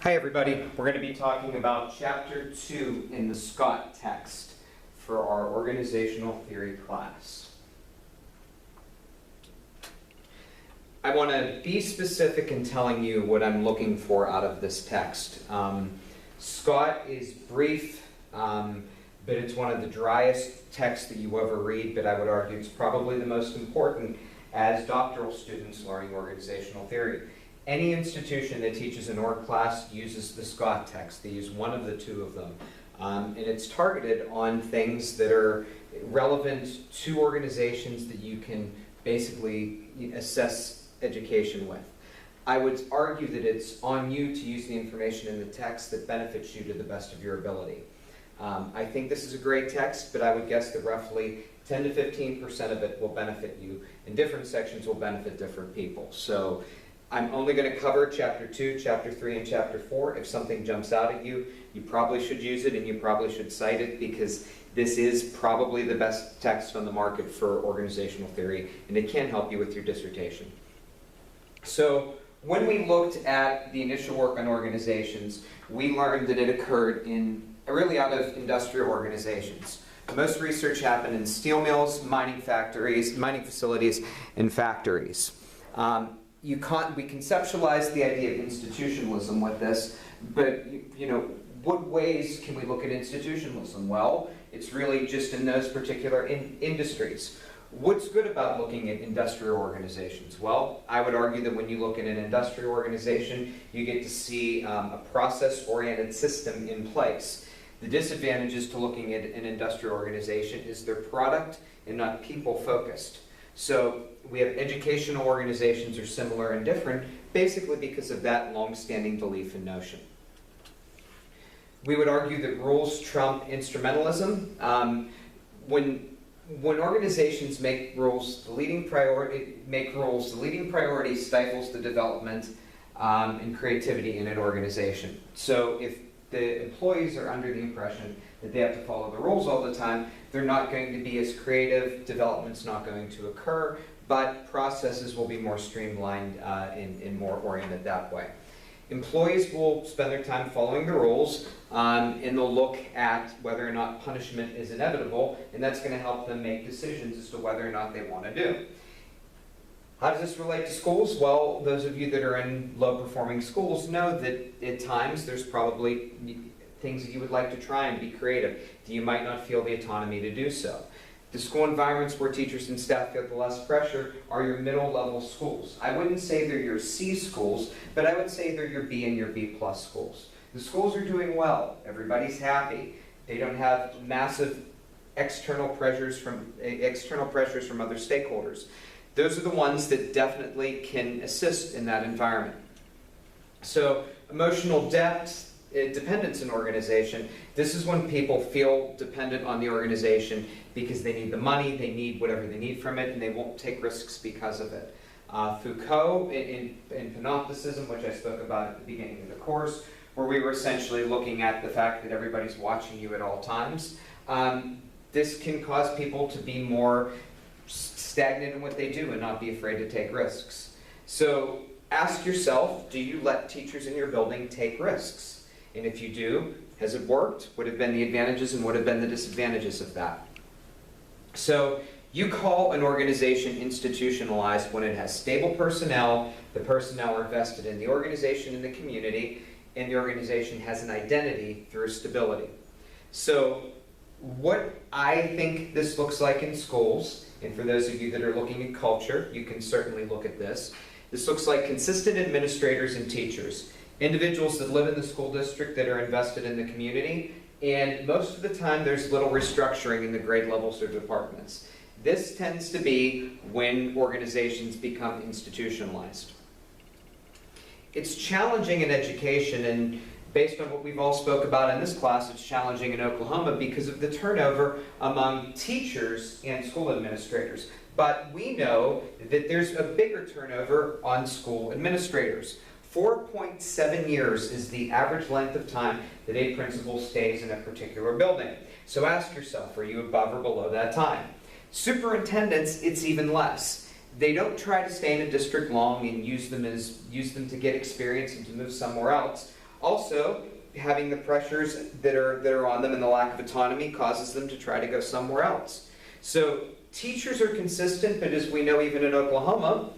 Hi everybody, we're going to be talking about Chapter 2 in the Scott text for our organizational theory class. I want to be specific in telling you what I'm looking for out of this text. Scott is brief, but it's one of the driest texts that you ever read, but I would argue it's probably the most important as doctoral students learning organizational theory. Any institution that teaches an org class uses the Scott text. They use one of the two of them. And it's targeted on things that are relevant to organizations that you can basically assess education with. I would argue that it's on you to use the information in the text that benefits you to the best of your ability. I think this is a great text, but I would guess that roughly 10 to 15% of it will benefit you, and different sections will benefit different people. So I'm only going to cover Chapter 2, Chapter 3, and Chapter 4. If something jumps out at you, you probably should use it and you probably should cite it, because this is probably the best text on the market for organizational theory, and it can help you with your dissertation. So when we looked at the initial work on organizations, we learned that it occurred really out of industrial organizations. Most research happened in steel mills, mining facilities, and factories. We conceptualized the idea of institutionalism with this, but what ways can we look at institutionalism? Well, it's really just in those particular industries. What's good about looking at industrial organizations? Well, I would argue that when you look at an industrial organization, you get to see a process-oriented system in place. The disadvantages to looking at an industrial organization is they're product and not people-focused. So we have educational organizations are similar and different, basically because of that long-standing belief and notion. We would argue that rules trump instrumentalism. When organizations make rules, the leading priority stifles the development and creativity in an organization. So if the employees are under the impression that they have to follow the rules all the time, they're not going to be as creative, development's not going to occur, but processes will be more streamlined and more oriented that way. Employees will spend their time following the rules, and they'll look at whether or not punishment is inevitable, and that's going to help them make decisions as to whether or not they want to do. How does this relate to schools? Well, those of you that are in low-performing schools know that at times there's probably things that you would like to try and be creative, that you might not feel the autonomy to do so. The school environments where teachers and staff feel the less pressure are your middle-level schools. I wouldn't say they're your C schools, but I would say they're your B and your B+ schools. The schools are doing well. Everybody's happy. They don't have massive external pressures from other stakeholders. Those are the ones that definitely can assist in that environment. So emotional dependence in organization, this is when people feel dependent on the organization because they need the money, they need whatever they need from it, and they won't take risks because of it. Foucault in Panopticism, which I spoke about at the beginning of the course, where we were essentially looking at the fact that everybody's watching you at all times. This can cause people to be more stagnant in what they do and not be afraid to take risks. So ask yourself, do you let teachers in your building take risks? And if you do, has it worked? What have been the advantages and what have been the disadvantages of that? So you call an organization institutionalized when it has stable personnel, the personnel are vested in the organization and the community, and the organization has an identity through stability. So what I think this looks like in schools, and for those of you that are looking at culture, you can certainly look at this. This looks like consistent administrators and teachers, individuals that live in the school district that are invested in the community, and most of the time there's little restructuring in the grade levels or departments. This tends to be when organizations become institutionalized. It's challenging in education, and based on what we've all spoke about in this class, it's challenging in Oklahoma because of the turnover among teachers and school administrators. But we know that there's a bigger turnover on school administrators. 4.7 years is the average length of time that a principal stays in a particular building. So ask yourself, are you above or below that time? Superintendents, it's even less. They don't try to stay in a district long and use them to get experience and to move somewhere else. Also, having the pressures that are on them and the lack of autonomy causes them to try to go somewhere else. So teachers are consistent, but as we know, even in Oklahoma,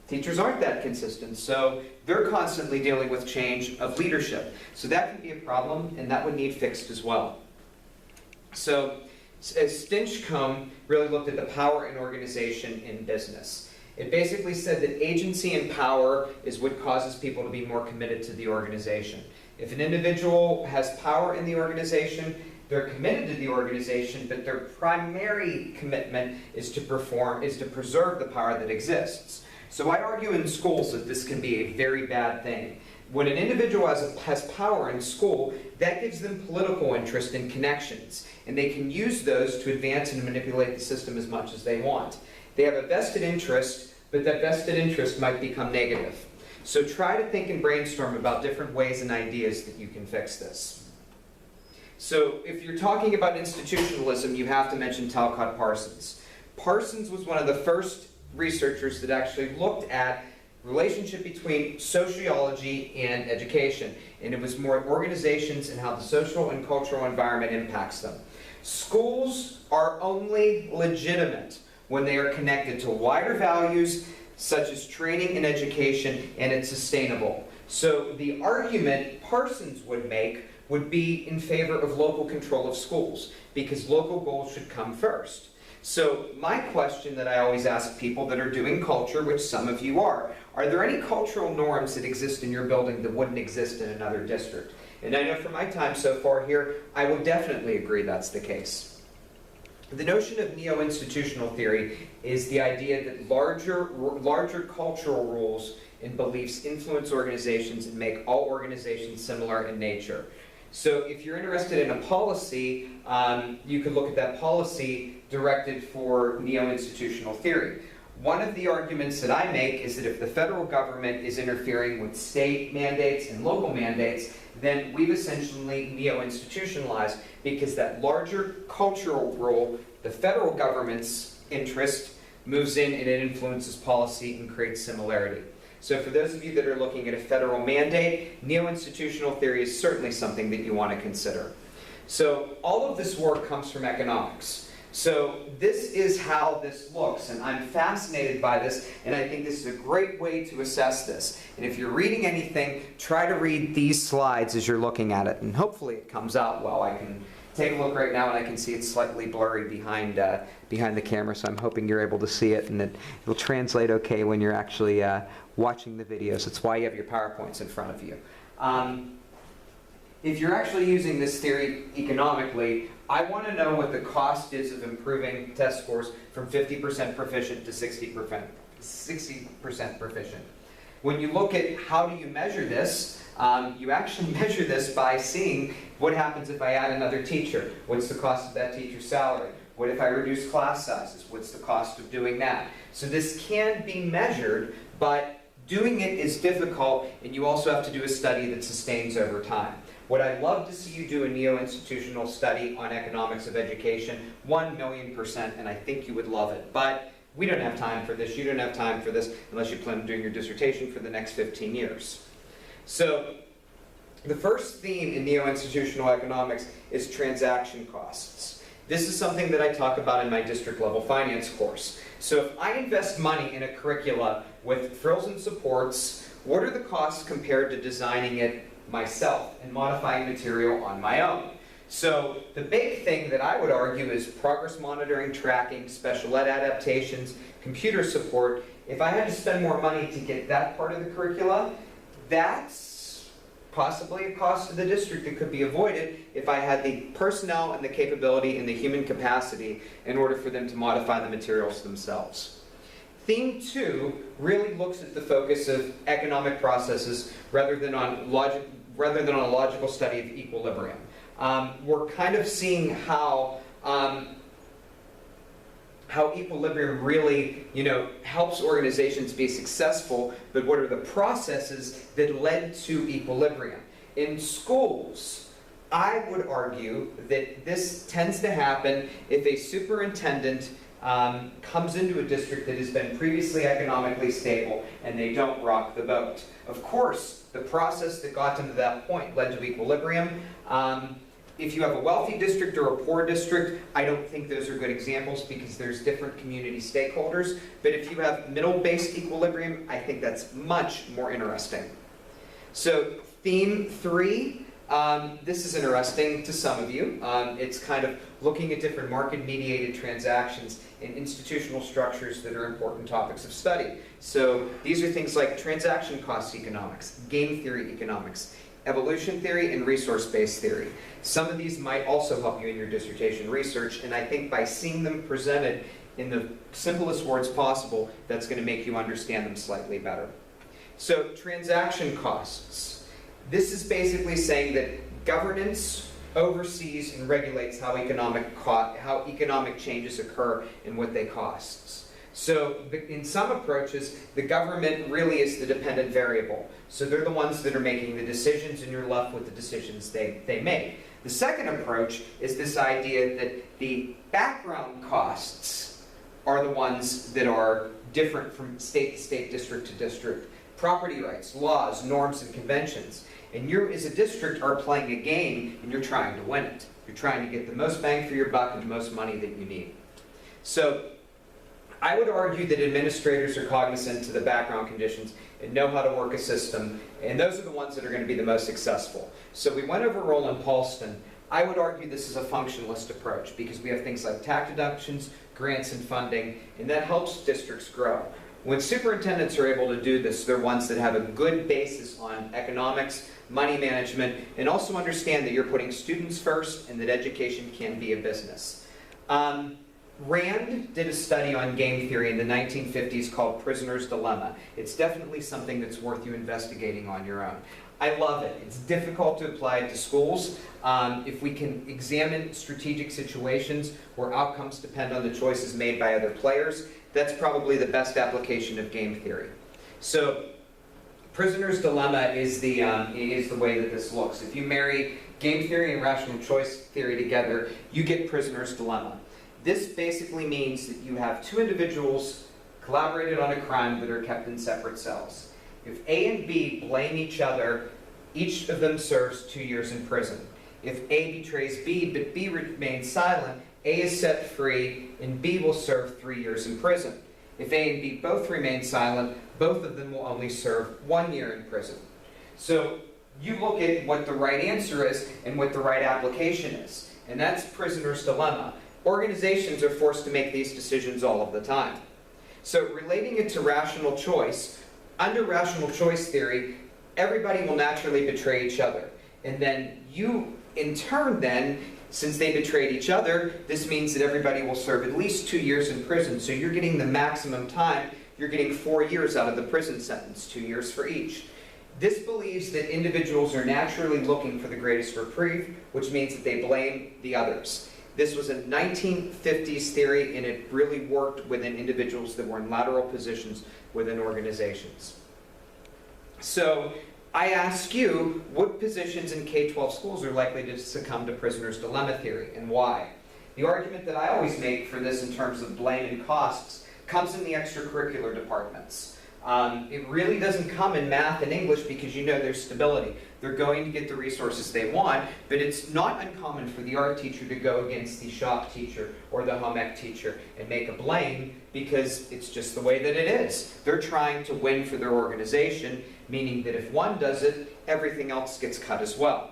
teachers aren't that consistent. So they're constantly dealing with change of leadership. So that can be a problem, and that would need fixed as well. So Stinchcomb really looked at the power and organization in business. It basically said that agency and power is what causes people to be more committed to the organization. If an individual has power in the organization, they're committed to the organization, but their primary commitment is to preserve the power that exists. So I argue in schools that this can be a very bad thing. When an individual has power in school, that gives them political interest and connections, and they can use those to advance and manipulate the system as much as they want. They have a vested interest, but that vested interest might become negative. So try to think and brainstorm about different ways and ideas that you can fix this. So if you're talking about institutionalism, you have to mention Talcott Parsons. Parsons was one of the first researchers that actually looked at relationship between sociology and education, and it was more organizations and how the social and cultural environment impacts them. Schools are only legitimate when they are connected to wider values such as training and education, and it's sustainable. So the argument Parsons would make would be in favor of local control of schools, because local goals should come first. So my question that I always ask people that are doing culture, which some of you are there any cultural norms that exist in your building that wouldn't exist in another district? And I know from my time so far here, I will definitely agree that's the case. The notion of neo-institutional theory is the idea that larger cultural rules and beliefs influence organizations and make all organizations similar in nature. So if you're interested in a policy, you could look at that policy directed for neo-institutional theory. One of the arguments that I make is that if the federal government is interfering with state mandates and local mandates, then we've essentially neo-institutionalized, because that larger cultural rule, the federal government's interest, moves in and it influences policy and creates similarity. So for those of you that are looking at a federal mandate, neo-institutional theory is certainly something that you want to consider. So all of this work comes from economics. So this is how this looks, and I'm fascinated by this, and I think this is a great way to assess this. And if you're reading anything, try to read these slides as you're looking at it, and hopefully it comes out well. I can take a look right now, and I can see it's slightly blurry behind the camera, so I'm hoping you're able to see it, and it'll translate okay when you're actually watching the videos. That's why you have your PowerPoints in front of you. If you're actually using this theory economically, I want to know what the cost is of improving test scores from 50% proficient to 60% proficient. When you look at how do you measure this, you actually measure this by seeing what happens if I add another teacher. What's the cost of that teacher's salary? What if I reduce class sizes? What's the cost of doing that? So this can be measured, but doing it is difficult, and you also have to do a study that sustains over time. What I'd love to see you do a neo-institutional study on economics of education, 1,000,000%, and I think you would love it. But we don't have time for this. You don't have time for this unless you plan on doing your dissertation for the next 15 years. So the first theme in neo-institutional economics is transaction costs. This is something that I talk about in my district level finance course. So if I invest money in a curricula with frills and supports, what are the costs compared to designing it myself and modifying material on my own? So the big thing that I would argue is progress monitoring, tracking, special ed adaptations, computer support. If I had to spend more money to get that part of the curricula, that's possibly a cost to the district that could be avoided if I had the personnel and the capability and the human capacity in order for them to modify the materials themselves. Theme 2 really looks at the focus of economic processes rather than on a logical study of equilibrium. We're kind of seeing how equilibrium really, helps organizations be successful, but what are the processes that led to equilibrium? In schools, I would argue that this tends to happen if a superintendent comes into a district that has been previously economically stable, and they don't rock the boat. Of course, the process that got them to that point led to equilibrium. If you have a wealthy district or a poor district, I don't think those are good examples because there's different community stakeholders. But if you have middle-based equilibrium, I think that's much more interesting. So theme 3, this is interesting to some of you. It's kind of looking at different market-mediated transactions and institutional structures that are important topics of study. So these are things like transaction cost economics, game theory economics, evolution theory, and resource-based theory. Some of these might also help you in your dissertation research, and I think by seeing them presented in the simplest words possible, that's going to make you understand them slightly better. So transaction costs. This is basically saying that governance oversees and regulates how economic changes occur and what they cost. So in some approaches, the government really is the dependent variable. So they're the ones that are making the decisions, and you're left with the decisions they make. The second approach is this idea that the background costs are the ones that are different from state to state, district to district. Property rights, laws, norms, and conventions. And you, as a district, are playing a game, and you're trying to win it. You're trying to get the most bang for your buck and the most money that you need. So I would argue that administrators are cognizant to the background conditions and know how to work a system, and those are the ones that are going to be the most successful. So we went over Roland Paulston. I would argue this is a functionalist approach because we have things like tax deductions, grants, and funding, and that helps districts grow. When superintendents are able to do this, they're ones that have a good basis on economics, money management, and also understand that you're putting students first and that education can be a business. Rand did a study on game theory in the 1950s called Prisoner's Dilemma. It's definitely something that's worth you investigating on your own. I love it. It's difficult to apply it to schools. If we can examine strategic situations where outcomes depend on the choices made by other players, that's probably the best application of game theory. So, Prisoner's Dilemma is the way that this looks. If you marry game theory and rational choice theory together, you get Prisoner's Dilemma. This basically means that you have two individuals collaborated on a crime that are kept in separate cells. If A and B blame each other, each of them serves 2 years in prison. If A betrays B, but B remains silent, A is set free, and B will serve 3 years in prison. If A and B both remain silent, both of them will only serve 1 year in prison. So you look at what the right answer is and what the right application is. And that's Prisoner's Dilemma. Organizations are forced to make these decisions all of the time. So relating it to rational choice, under rational choice theory, everybody will naturally betray each other. And then you, in turn then, since they betrayed each other, this means that everybody will serve at least 2 years in prison. So you're getting the maximum time. You're getting 4 years out of the prison sentence, 2 years for each. This believes that individuals are naturally looking for the greatest reprieve, which means that they blame the others. This was a 1950s theory, and it really worked within individuals that were in lateral positions within organizations. So I ask you, what positions in K-12 schools are likely to succumb to Prisoner's Dilemma theory, and why? The argument that I always make for this in terms of blame and costs comes in the extracurricular departments. It really doesn't come in math and English because you know there's stability. They're going to get the resources they want, but it's not uncommon for the art teacher to go against the shop teacher or the home ec teacher and make a blame because it's just the way that it is. They're trying to win for their organization, meaning that if one does it, everything else gets cut as well.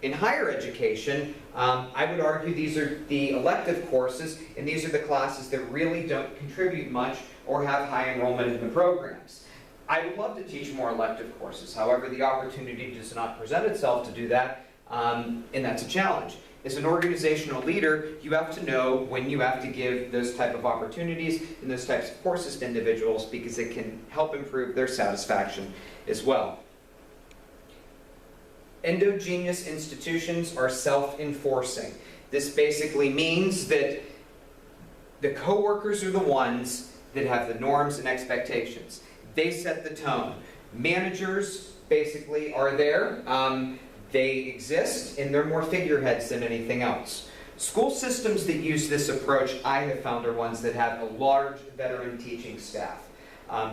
In higher education, I would argue these are the elective courses, and these are the classes that really don't contribute much or have high enrollment in the programs. I would love to teach more elective courses. However, the opportunity does not present itself to do that, and that's a challenge. As an organizational leader, you have to know when you have to give those type of opportunities and those types of courses to individuals because it can help improve their satisfaction as well. Endogenous institutions are self-enforcing. This basically means that the coworkers are the ones that have the norms and expectations. They set the tone. Managers basically are there. They exist, and they're more figureheads than anything else. School systems that use this approach, I have found, are ones that have a large veteran teaching staff.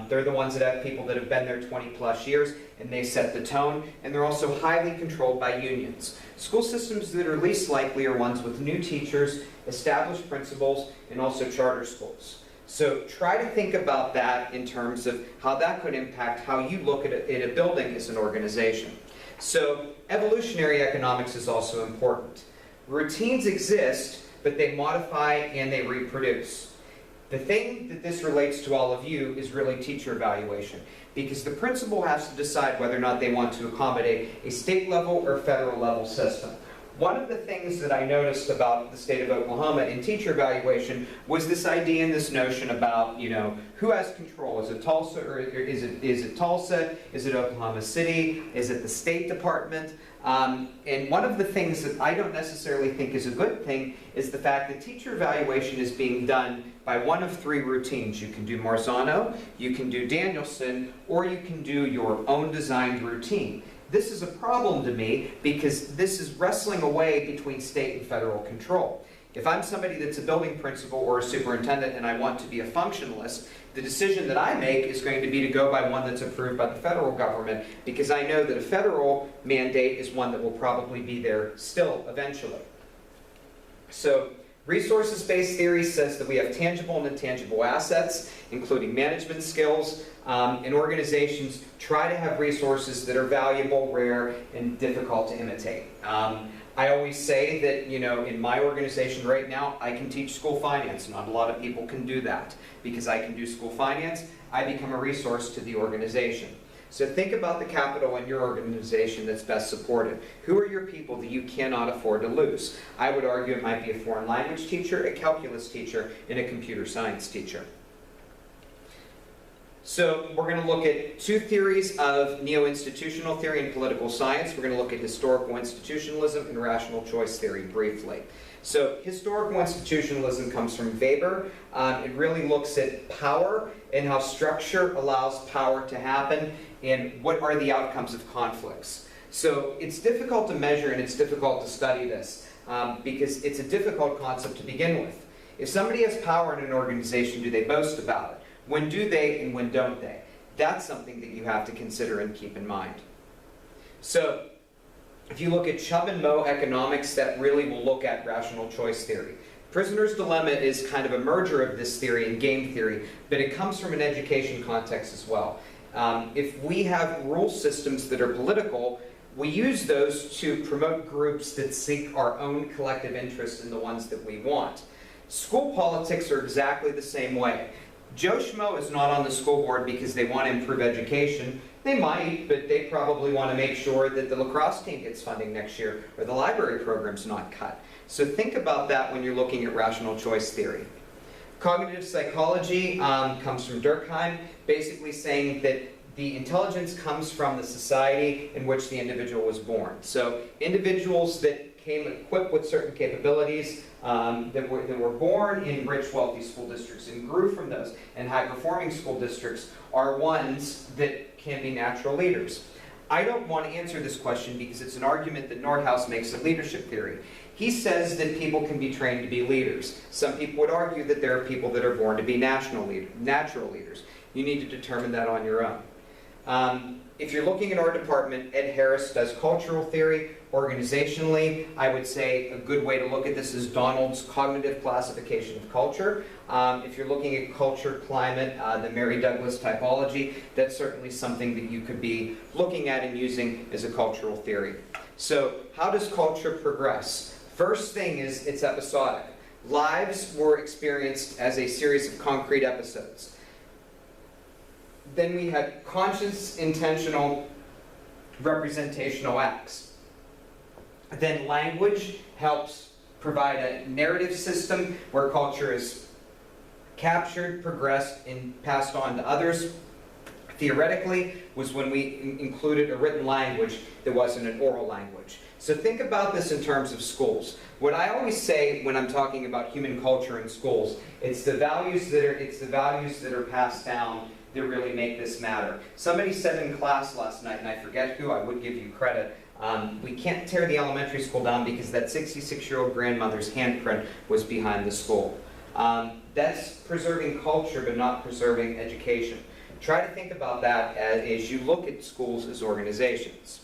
They're the ones that have people that have been there 20 plus years, and they set the tone, and they're also highly controlled by unions. School systems that are least likely are ones with new teachers, established principals, and also charter schools. So try to think about that in terms of how that could impact how you look at a building as an organization. So evolutionary economics is also important. Routines exist, but they modify and they reproduce. The thing that this relates to all of you is really teacher evaluation, because the principal has to decide whether or not they want to accommodate a state level or federal level system. One of the things that I noticed about the state of Oklahoma in teacher evaluation was this idea and this notion about, who has control? Is it Tulsa, or is it Tulsa? Is it Oklahoma City? Is it the State Department? And one of the things that I don't necessarily think is a good thing is the fact that teacher evaluation is being done by one of three routines. You can do Marzano, you can do Danielson, or you can do your own designed routine. This is a problem to me because this is wrestling away between state and federal control. If I'm somebody that's a building principal or a superintendent and I want to be a functionalist, the decision that I make is going to be to go by one that's approved by the federal government, because I know that a federal mandate is one that will probably be there still eventually. So resources-based theory says that we have tangible and intangible assets, including management skills, and organizations try to have resources that are valuable, rare, and difficult to imitate. I always say that, in my organization right now, I can teach school finance. Not a lot of people can do that. Because I can do school finance, I become a resource to the organization. So think about the capital in your organization that's best supported. Who are your people that you cannot afford to lose? I would argue it might be a foreign language teacher, a calculus teacher, and a computer science teacher. So we're going to look at two theories of neo-institutional theory and political science. We're going to look at historical institutionalism and rational choice theory briefly. So historical institutionalism comes from Weber. It really looks at power and how structure allows power to happen and what are the outcomes of conflicts. So it's difficult to measure and it's difficult to study this because it's a difficult concept to begin with. If somebody has power in an organization, do they boast about it? When do they and when don't they? That's something that you have to consider and keep in mind. So if you look at Chubb and Moe economics, that really will look at rational choice theory. Prisoner's dilemma is kind of a merger of this theory and game theory, but it comes from an education context as well. If we have rule systems that are political, we use those to promote groups that seek our own collective interests in the ones that we want. School politics are exactly the same way. Joe Schmo is not on the school board because they want to improve education. They might, but they probably want to make sure that the lacrosse team gets funding next year or the library program's not cut. So think about that when you're looking at rational choice theory. Cognitive psychology comes from Durkheim, basically saying that the intelligence comes from the society in which the individual was born. So individuals that came equipped with certain capabilities that were born in rich, wealthy school districts and grew from those, and high-performing school districts are ones that can be natural leaders. I don't want to answer this question because it's an argument that Nordhaus makes in leadership theory. He says that people can be trained to be leaders. Some people would argue that there are people that are born to be natural leaders. You need to determine that on your own. If you're looking at our department, Ed Harris does cultural theory. Organizationally, I would say a good way to look at this is Donald's cognitive classification of culture. If you're looking at culture, climate, the Mary Douglas typology, that's certainly something that you could be looking at and using as a cultural theory. So how does culture progress? First thing is it's episodic. Lives were experienced as a series of concrete episodes. Then we had conscious, intentional, representational acts. Then language helps provide a narrative system where culture is captured, progressed, and passed on to others. Theoretically was when we included a written language that wasn't an oral language. So think about this in terms of schools. What I always say when I'm talking about human culture in schools, it's the values that are passed down that really make this matter. Somebody said in class last night, and I forget who, I would give you credit, We can't tear the elementary school down because that 66-year-old grandmother's handprint was behind the school. That's preserving culture but not preserving education. Try to think about that as you look at schools as organizations.